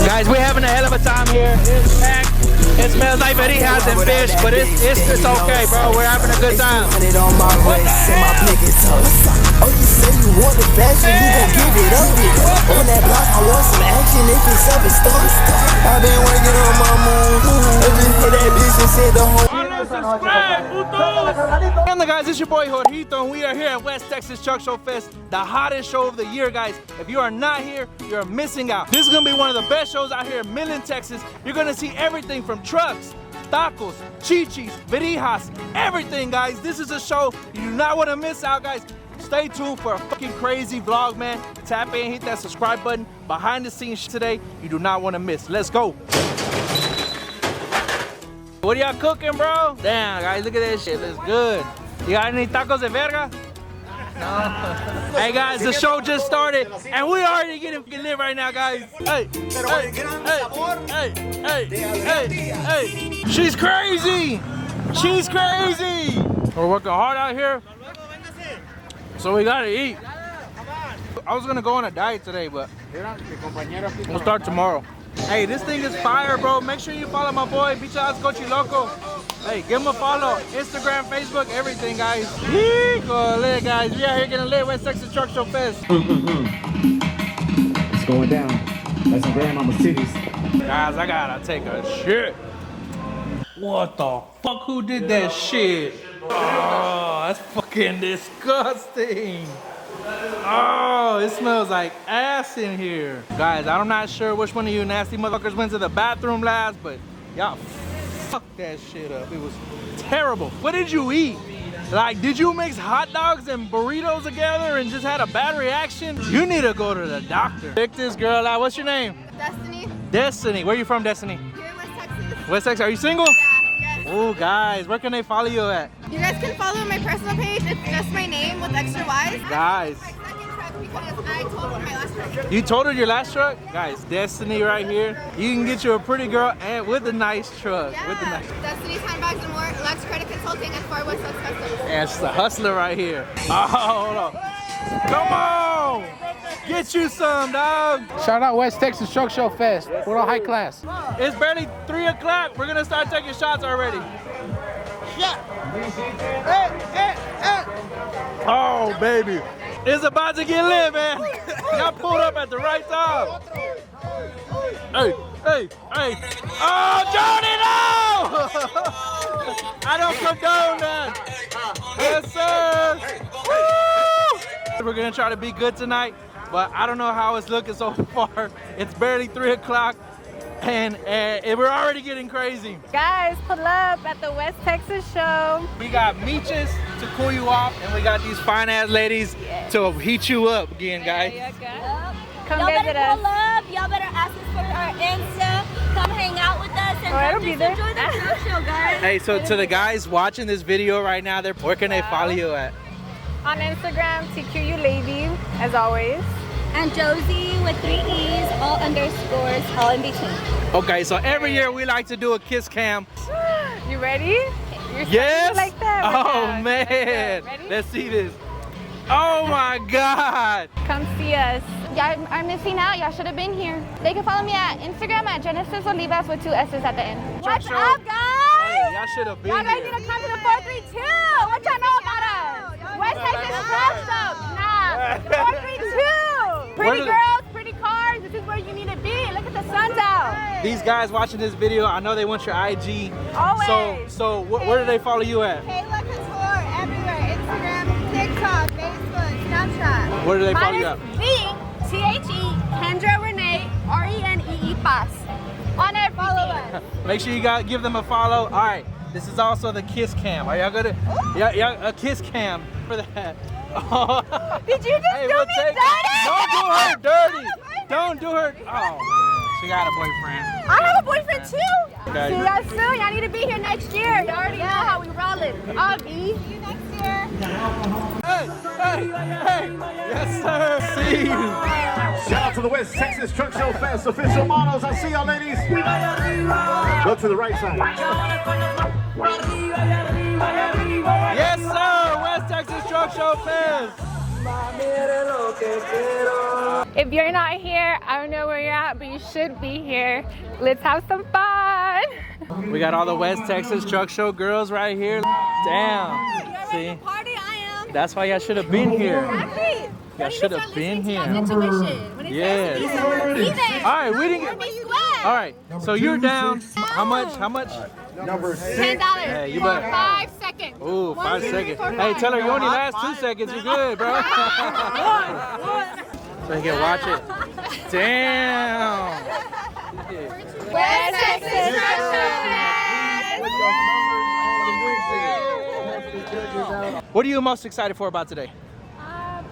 Guys, we're having a hell of a time here. It's packed. It smells like Verijas and fish, but it's okay, bro. We're having a good time. Oh, you say you want the fashion, you gon' give it up. On that block, I want some action if it's up, it's stuck. I've been working on my move. I just hit that bitch and said the whole. Hey guys, it's your boy Jorgito, and we are here at West Texas Truck Show Fest, the hottest show of the year, guys. If you are not here, you're missing out. This is gonna be one of the best shows out here in Midland, Texas. You're gonna see everything from trucks, tacos, chichis, verijas, everything, guys. This is a show you do not want to miss out, guys. Stay tuned for a fucking crazy vlog, man. Tap in, hit that subscribe button. Behind the scenes today, you do not want to miss. Let's go. What are y'all cooking, bro? Damn, guys, look at this shit. Looks good. You got any tacos de verga? No. Hey, guys, the show just started, and we already getting lit right now, guys. Hey, hey. She's crazy. She's crazy. We're working hard out here, so we gotta eat. I was gonna go on a diet today, but we'll start tomorrow. Hey, this thing is fire, bro. Make sure you follow my boy, Bichas Cochi Loco. Hey, give him a follow. Instagram, Facebook, everything, guys. Go lit, guys. We out here getting lit. West Texas Truck Show Fest. It's going down. That's some grandmama cities. Guys, I gotta take a shit. What the fuck? Who did that shit? Oh, that's fucking disgusting. Oh, it smells like ass in here. Guys, I'm not sure which one of you nasty motherfuckers went to the bathroom last, but y'all fucked that shit up. It was terrible. What did you eat? Like, did you mix hot dogs and burritos together and just had a bad reaction? You need to go to the doctor. Pick this girl out. What's your name? Destiny. Destiny. Where you from, Destiny? Here in West Texas. West Texas. Are you single? Yeah. Yes. Oh, guys, where can they follow you at? You guys can follow my personal page. It's just my name with extra Y's. Guys. My second truck because I told her my last truck. You totaled your last truck? Guys, Destiny right here. You can get you a pretty girl and with a nice truck. Yeah. With the nice. Destiny's Handbags and More, Lex Credit Consulting, and Far West West Customs. And it's the hustler right here. Oh, hold on. Come on! Get you some, dog. Shout out West Texas Truck Show Fest. We're all high class. It's barely 3 o'clock. We're gonna start taking shots already. Yeah. Hey. Oh, baby. It's about to get lit, man. Y'all pulled up at the right time. Hey. Oh, Johnny, no! I don't condone that. Yes, sir. Woo! We're gonna try to be good tonight, but I don't know how it's looking so far. It's barely 3 o'clock, and we're already getting crazy. Guys, pull up at the West Texas show. We got Meeches to cool you off, and we got these fine ass ladies to heat you up again, guys. Come Y'all visit better us. pull up. Y'all better ask us for our Insta. Come hang out with us and it'll just be there. enjoy the truck show, guys. Hey, so to the guys watching this video right now, where can they follow you at? On Instagram, TQU Lady, as always. And Josie with 3 E's, all underscores, all in between. Okay, so every year we like to do a kiss cam. You ready? You're Yes? like that. Oh, Yeah. man. Ready? Let's see this. Oh, my God. Come see us. Y'all are missing out. Y'all should have been here. They can follow me at Instagram at Genesis Olivas with 2 S's at the end. What's show. up, guys? Hey, y'all should have been Y'all guys here. need to come to the 432. What y'all know about us? West Texas Truck Show. Nah, 432. Where Pretty do- girls, pretty cars. This is where you need to be. Look at the sun's out. These guys watching this video, I know they want your IG. Always. So where do they follow you at? Kayla Couture everywhere. Instagram, TikTok, Facebook, Snapchat. Where do they follow Mine you is at? VTHE Kendra Renee RENEE Paz. On everything. Follow us. Make sure you guys give them a follow. All right, this is also the kiss cam. Are y'all gonna? Yeah, a kiss cam for that. Oh. Did you just Hey, do we'll me take- dirty? Don't do her dirty. Don't do her. Oh, she got a boyfriend. I have a boyfriend too. Okay. See y'all soon. Y'all need to be here next year. You already know how we rollin'. I'll be. See you next year. Hey. Yes, sir. See you. Shout out to the West Texas Truck Show Fest official models. I see y'all ladies. Go to the right side. Show Fest. If you're not here, I don't know where you're at, but you should be here. Let's have some fun. We got all the West Texas Truck Show girls right here. Damn. See? Party, I am. That's why y'all should have been here. Exactly. Y'all should have been here. Intuition. When it Yes. says be there. All right, we didn't get. Be square. All right, so you're down. How much? How much? Number 6. $10 Hey, you for better- 5 seconds. Ooh, 5 1, 2, 3, seconds. 4, Hey, 5. tell her you only last 2 seconds. You're good, bro. So you can watch it. Damn. West Texas Truck Show Fest. What are you most excited for about today? I'm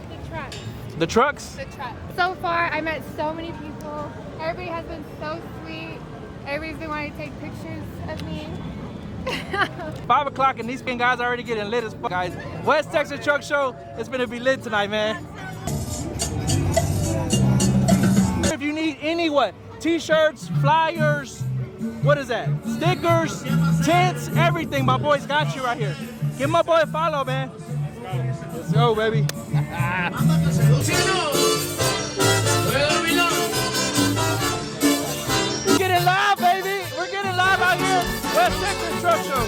the truck. The trucks? The truck. So far, I met so many people. Everybody has been so sweet. Everybody's been wanting to take pictures of me. 5 o'clock and these guys are already getting lit as fuck, guys. West Texas Truck Show, it's gonna be lit tonight, man. If you need any t-shirts, flyers, what is that? Stickers, tents, everything, my boys got you right here. Give my boy a follow, man. Let's go, baby. We're getting live, baby. We're getting live out here. West Texas Truck Show.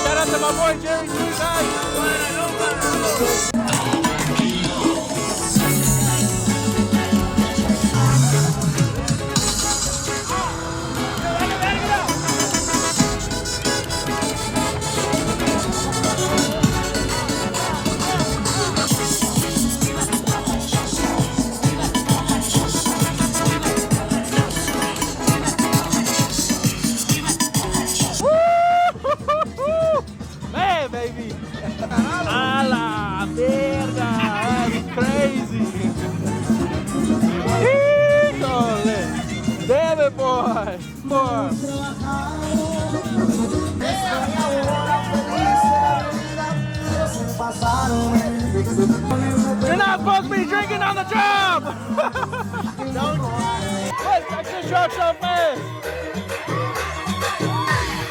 Shout out to my boy Jerry G, guys. Man, baby. A la verga. That's crazy. Híjole. Damn it, boy. Boy. You're not supposed to be drinking on the job. West Texas Truck Show Fest.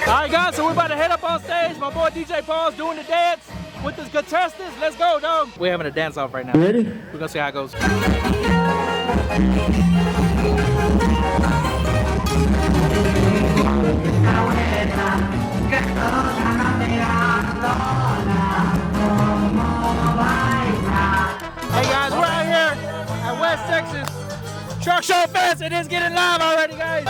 All right, guys, so we're about to head up on stage. My boy DJ Paul's doing the dance with his contestants. Let's go, dog. We're having a dance off right now. Ready? We're gonna see how it goes. Hey guys, we're out here at West Texas Truck Show Fest. It is getting live already, guys.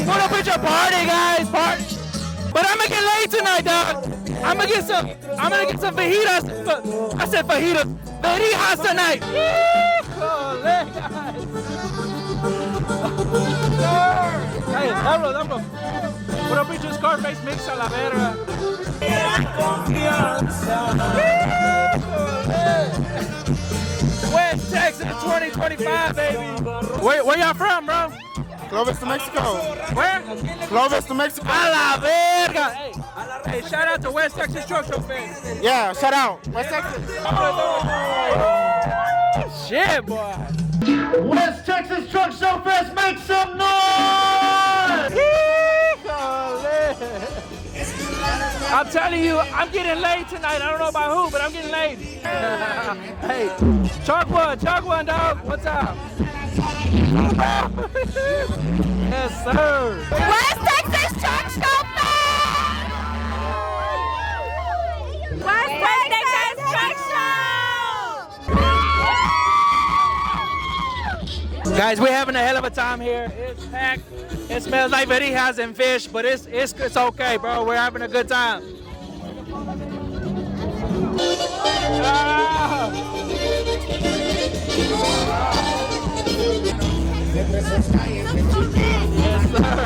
What up with your party, guys? Party. But I'm gonna get late tonight, dog. I'm gonna get some fajitas. I said fajitas. Fajitas tonight. Hey, dámelo. What up with your Scarface mix a la verga? West Texas 2025, baby. Where y'all from, bro? Clovis, New Mexico. Where? Clovis, New Mexico. A la verga. Hey, shout out to West Texas Truck Show fans. Yeah, shout out. West Texas. Shit, boy. West Texas Truck Show Fest, make some noise! I'm telling you, I'm getting laid tonight. I don't know about who, but I'm getting laid. Hey, Chalk one, dog. What's up? Yes, sir. West Texas Truck Show Fest! West Texas Truck Show! Guys, we're having a hell of a time here. It's packed. It smells like verijas and fish, but it's okay, bro. We're having a good time. Ah! Yes, sir.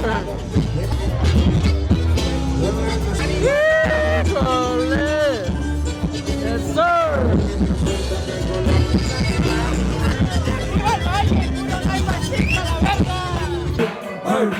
Shout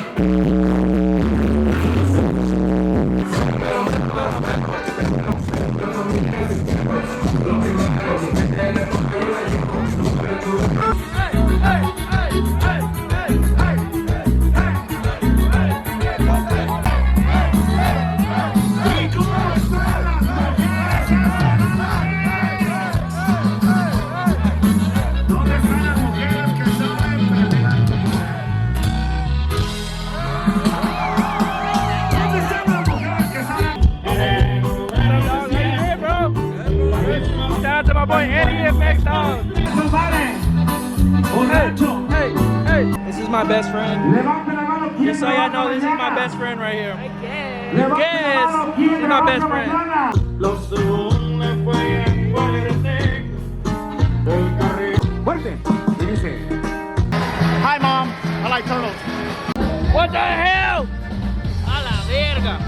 out to my boy Eddie FX Dog. Hey, this is my best friend. Just so y'all know, this is my best friend right here. Yes, this is my best friend. Hi, Mom. I like turtles. What the hell? A la verga.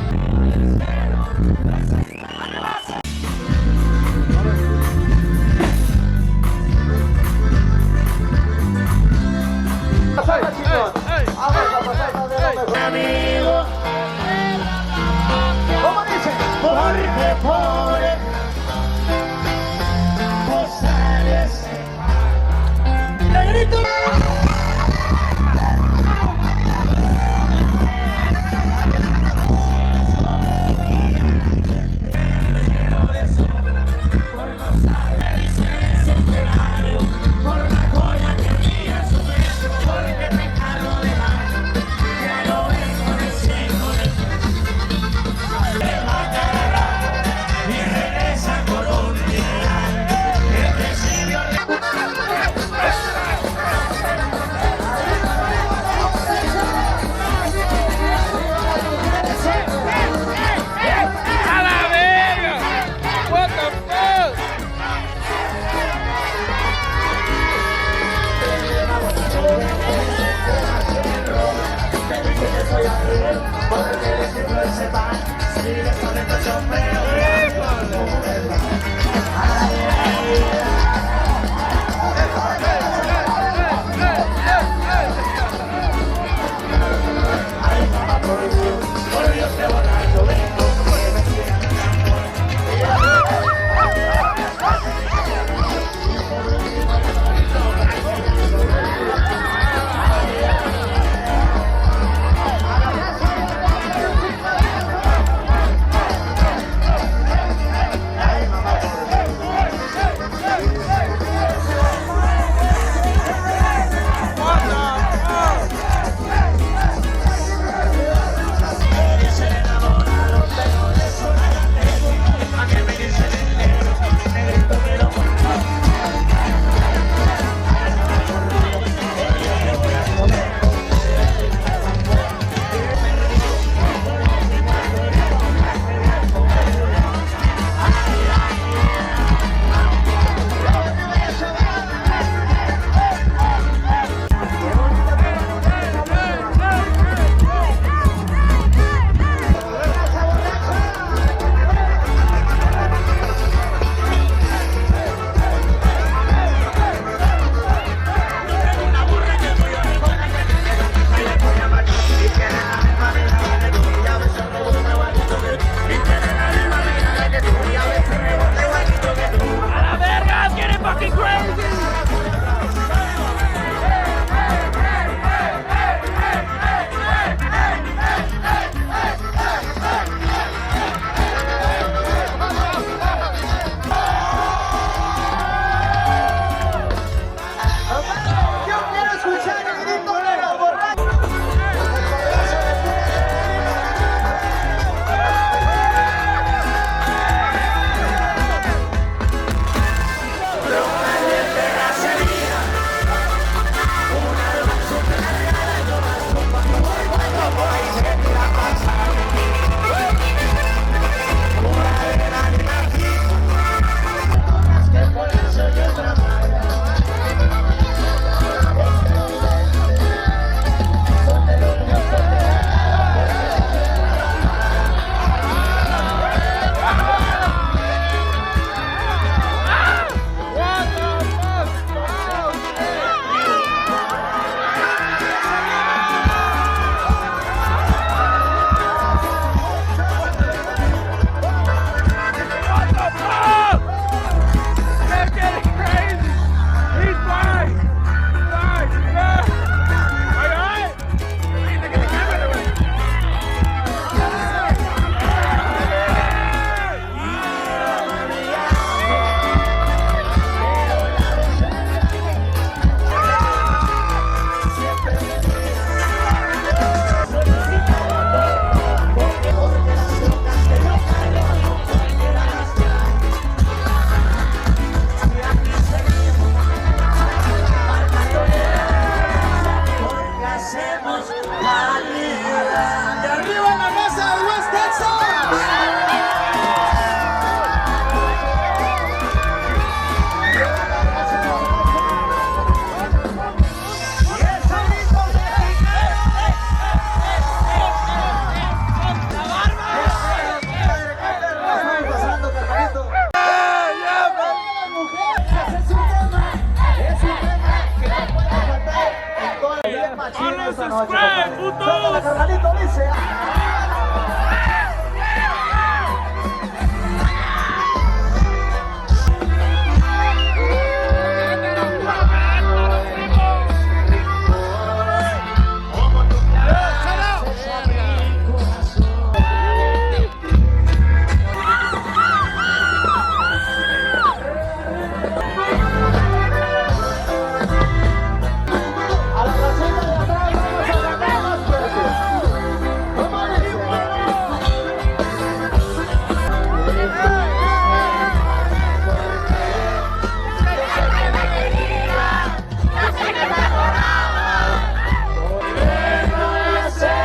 machino esta noche. subscribe, compadre. putos. Suéltale, carnalito, dice. A la casita de atrás vamos a sacar más fuerte. ¿Cómo dice?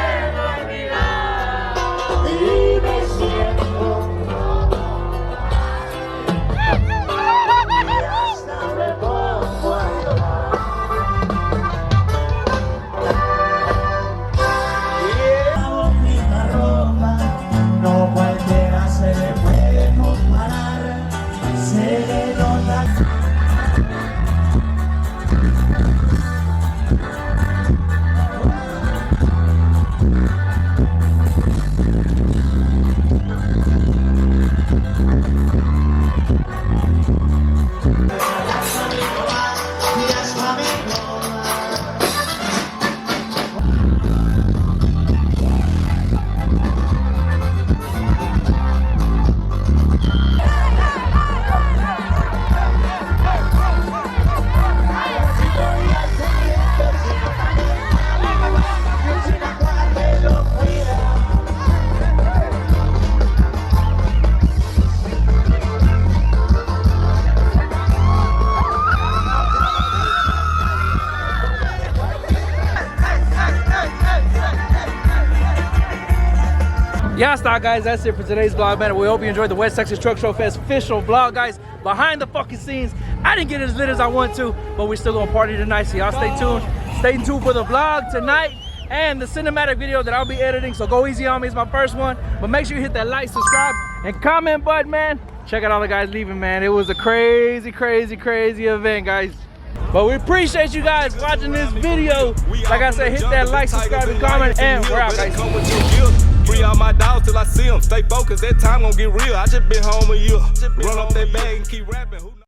No cualquiera se le puede comparar, se le nota. Yeah, stop, guys. That's it for today's vlog, man. We hope you enjoyed the West Texas Truck Show Fest official vlog, guys. Behind the fucking scenes, I didn't get as lit as I want to, but we're still gonna party tonight. So y'all stay tuned. Stay tuned for the vlog tonight and the cinematic video that I'll be editing. So go easy on me. It's my first one, but make sure you hit that like, subscribe, and comment button, man. Check out all the guys leaving, man. It was a crazy, crazy, crazy event, guys. But we appreciate you guys watching this video. Like I said, hit that like, subscribe, and comment, and we're out, guys. Free all my dogs till I see them. Stay focused, that time gon' get real. I just been home a year. Run up that bag and keep rapping.